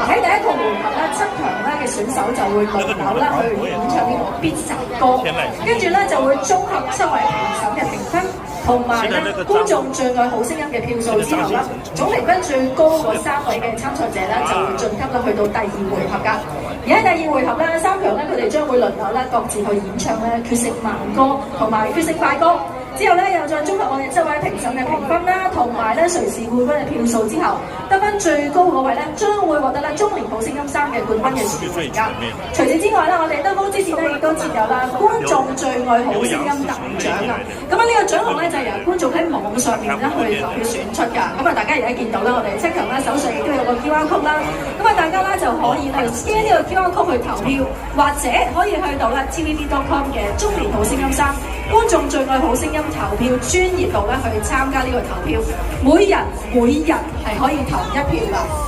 喺第一個回合咧，7強咧嘅選手就會輪流咧去演唱呢個必殺歌，跟住咧就會綜合7位評審嘅評分，同埋咧觀眾最愛好聲音嘅票數之後咧，總評分最高嗰3位嘅參賽者咧就會晉級咧去到第2回合㗎。而喺第2回合咧，3強咧佢哋將會輪流咧各自去演唱咧決勝慢歌同埋決勝快歌。之後咧，又再綜合我哋7位評審嘅評分啦，同埋咧誰是冠軍嘅票數之後，得分最高嗰位咧，將會獲得咧中年好聲音3嘅冠軍嘅殊榮㗎。除此之外咧，我哋德福之士咧亦都設有啦觀眾最愛好聲音大獎啊！咁啊呢個獎項咧就係由觀眾喺網上面咧去投票選出㗎。咁啊大家而家見到啦，我哋7強咧手上亦都有個 QR code 啦。咁啊大家咧就可以去 scan 呢個 QR code 去投票，或者可以去到咧 tvb.com 嘅中年好聲音3觀眾最愛好聲音投票專頁度咧去參加呢個投票，每人係可以投1票㗎。